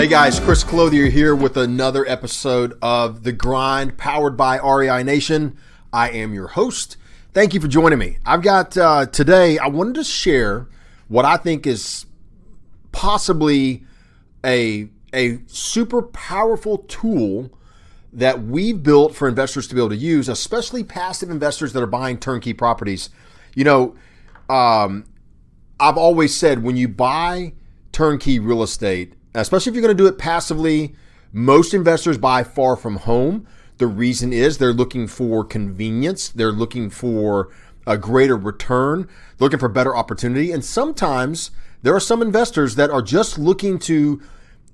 Guys, Chris Clothier here with another episode of The Grind powered by REI Nation. I am your host. Thank you for joining me. I've got today, I wanted to share what I think is possibly a super powerful tool that we've built for investors to be able to use, especially passive investors that are buying turnkey properties. You know, I've always said when you buy turnkey real estate, especially if you're going to do it passively, most investors buy far from home. The reason is they're looking for convenience. They're looking for a greater return, looking for better opportunity. And sometimes there are some investors that are just looking to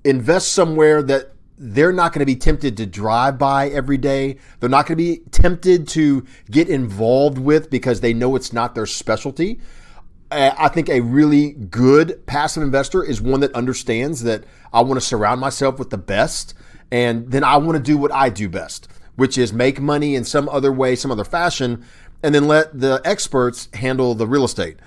invest somewhere that they're not going to be tempted to drive by every day. They're not going to be tempted to get involved with because they know it's not their specialty. I think a really good passive investor is one that understands that I want to surround myself with the best, and then I want to do what I do best, which is make money in some other way, some other fashion, and then let the experts handle the real estate.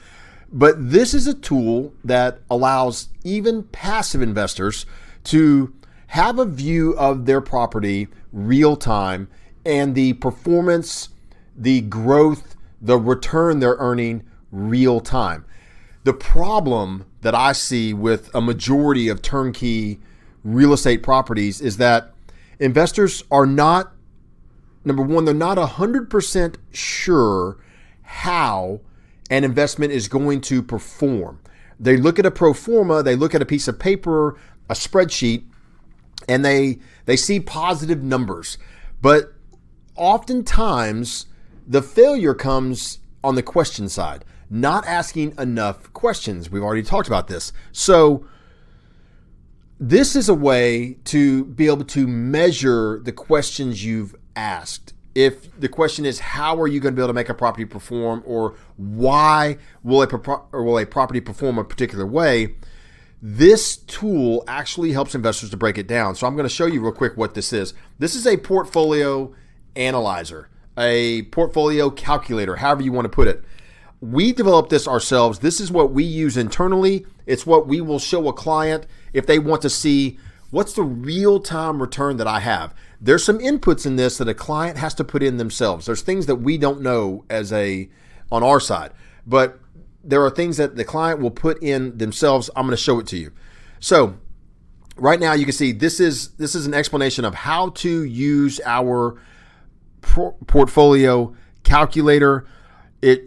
But this is a tool that allows even passive investors to have a view of their property real time and the performance, the growth, the return they're earning real time. The problem that I see with a majority of turnkey real estate properties is that investors are not, number one, they're not 100% sure how an investment is going to perform. They look at a pro forma, they look at a piece of paper, a spreadsheet, and they see positive numbers. But oftentimes the failure comes on the question side, not asking enough questions. We've already talked about this. So this is a way to be able to measure the questions you've asked. If the question is, how are you going to be able to make a property perform, or why will a property perform a particular way, this tool actually helps investors to break it down. So I'm going to show you real quick what this is. This is a portfolio analyzer, a portfolio calculator, however you want to put it. We developed this ourselves. This is what we use internally. It's what we will show a client if they want to see what's the real-time return that I have. There's some inputs in this that a client has to put in themselves. There's things that we don't know on our side, but there are things that the client will put in themselves. I'm going to show it to you. So right now you can see this is an explanation of how to use our portfolio calculator.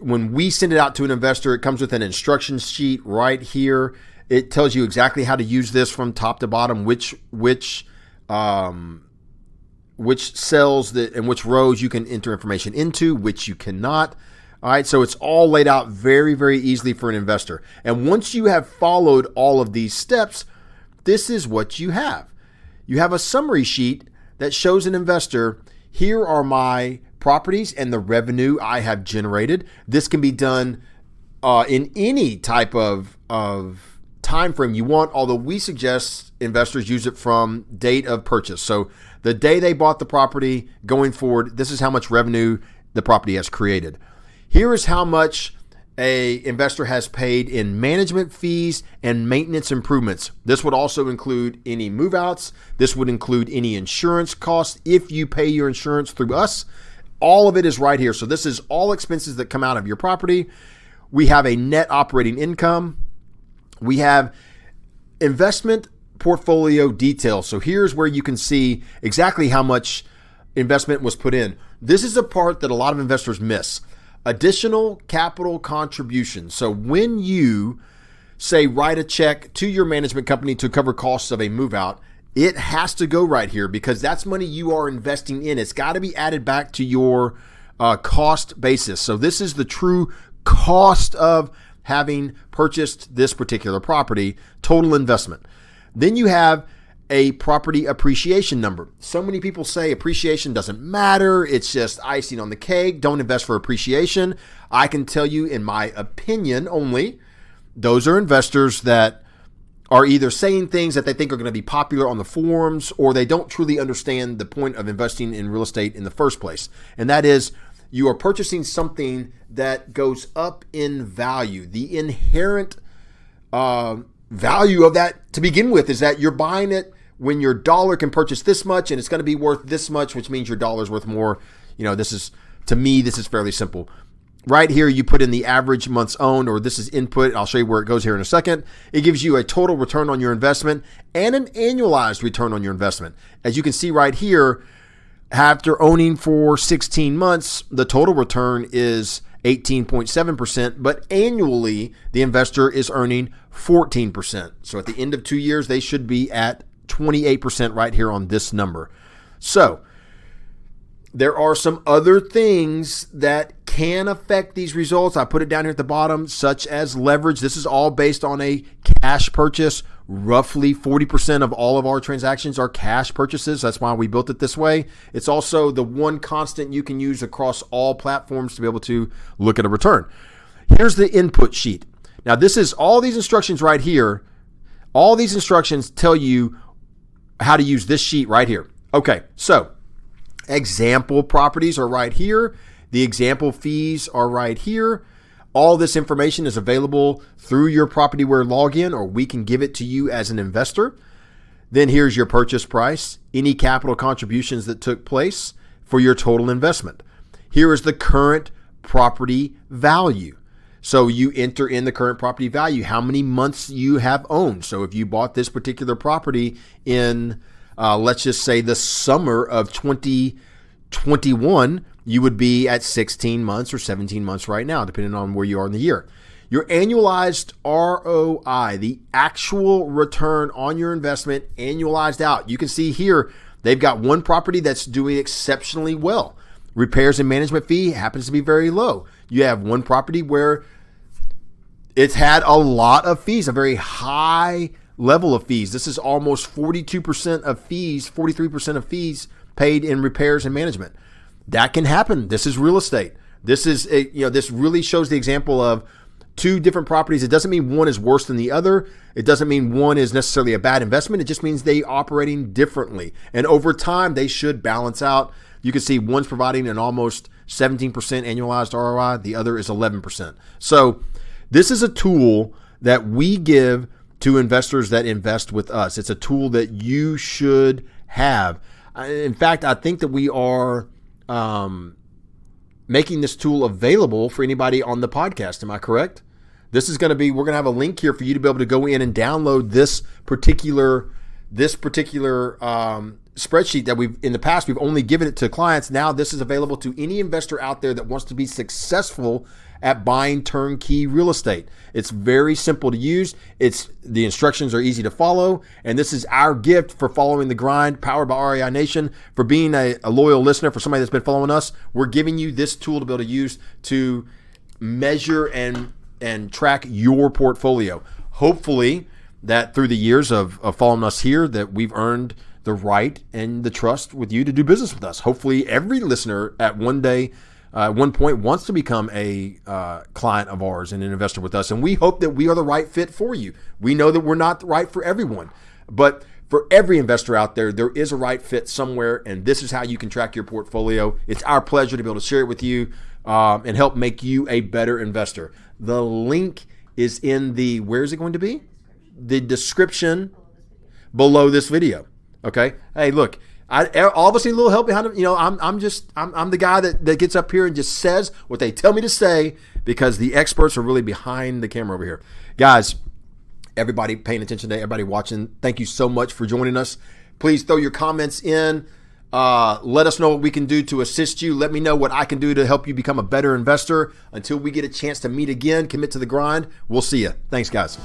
When we send it out to an investor, it comes with an instruction sheet right here. It tells you exactly how to use this from top to bottom, which cells and which rows you can enter information into, which you cannot. All right, so it's all laid out very, very easily for an investor. And once you have followed all of these steps, this is what you have. You have a summary sheet that shows an investor, here are my properties and the revenue I have generated. This can be done in any type of time frame you want, although we suggest investors use it from date of purchase. So the day they bought the property going forward, this is how much revenue the property has created. Here is how much a investor has paid in management fees and maintenance improvements. This would also include any move-outs. This would include any insurance costs if you pay your insurance through us. All of it is right here. So this is all expenses that come out of your property. We have a net operating income. We have investment portfolio details. So here's where you can see exactly how much investment was put in. This is a part that a lot of investors miss. Additional capital contributions. So when you say write a check to your management company to cover costs of a move out, it has to go right here because that's money you are investing in. It's got to be added back to your cost basis. So this is the true cost of having purchased this particular property, total investment. Then you have a property appreciation number. So many people say appreciation doesn't matter. It's just icing on the cake. Don't invest for appreciation. I can tell you, in my opinion only, those are investors that are either saying things that they think are going to be popular on the forums, or they don't truly understand the point of investing in real estate in the first place. And that is, you are purchasing something that goes up in value. The inherent value of that to begin with is that you're buying it when your dollar can purchase this much and it's going to be worth this much, which means your dollar's worth more. To me, this is fairly simple. Right here, you put in the average months owned, or this is input. I'll show you where it goes here in a second. It gives you a total return on your investment and an annualized return on your investment. As you can see right here, after owning for 16 months, the total return is 18.7%, but annually, the investor is earning 14%. So at the end of 2 years, they should be at 28% right here on this number. So there are some other things that can affect these results. I put it down here at the bottom, such as leverage. This is all based on a cash purchase. Roughly 40% of all of our transactions are cash purchases. That's why we built it this way. It's also the one constant you can use across all platforms to be able to look at a return. Here's the input sheet. Now, this is all these instructions right here. All these instructions tell you how to use this sheet right here. Okay, so example properties are right here. The example fees are right here. All this information is available through your PropertyWare login, or we can give it to you as an investor. Then here's your purchase price, any capital contributions that took place for your total investment. Here is the current property value. So you enter in the current property value, how many months you have owned. So if you bought this particular property in, let's just say the summer of 2021, you would be at 16 months or 17 months right now, depending on where you are in the year. Your annualized ROI, the actual return on your investment, annualized out. You can see here, they've got one property that's doing exceptionally well. Repairs and management fee happens to be very low. You have one property where it's had a lot of fees, a very high level of fees. This is almost 42% of fees, 43% of fees paid in repairs and management. That can happen. This is real estate. This really shows the example of two different properties. It doesn't mean one is worse than the other. It doesn't mean one is necessarily a bad investment. It just means they operating differently. And over time, they should balance out. You can see one's providing an almost 17% annualized ROI. The other is 11%. So this is a tool that we give to investors that invest with us. It's a tool that you should have. In fact, I think that we are making this tool available for anybody on the podcast. Am I correct? This is going to be, we're going to have a link here for you to be able to go in and download this particular spreadsheet that in the past, we've only given it to clients. Now this is available to any investor out there that wants to be successful at buying turnkey real estate. It's very simple to use. The instructions are easy to follow. And this is our gift for following the grind, powered by REI Nation, for being a loyal listener, for somebody that's been following us. We're giving you this tool to be able to use to measure and track your portfolio. Hopefully that through the years of following us here, that we've earned the right and the trust with you to do business with us. Hopefully every listener at one point wants to become a client of ours and an investor with us. And we hope that we are the right fit for you. We know that we're not right for everyone, but for every investor out there, there is a right fit somewhere. And this is how you can track your portfolio. It's our pleasure to be able to share it with you and help make you a better investor. The link is in where is it going to be? The description below this video. Okay. Hey, look, I obviously need a little help behind it. I'm the guy that gets up here and just says what they tell me to say, because the experts are really behind the camera over here. Guys, everybody paying attention today, everybody watching, thank you so much for joining us. Please throw your comments in. Let us know what we can do to assist you. Let me know what I can do to help you become a better investor. Until we get a chance to meet again, commit to the grind. We'll see you. Thanks, guys.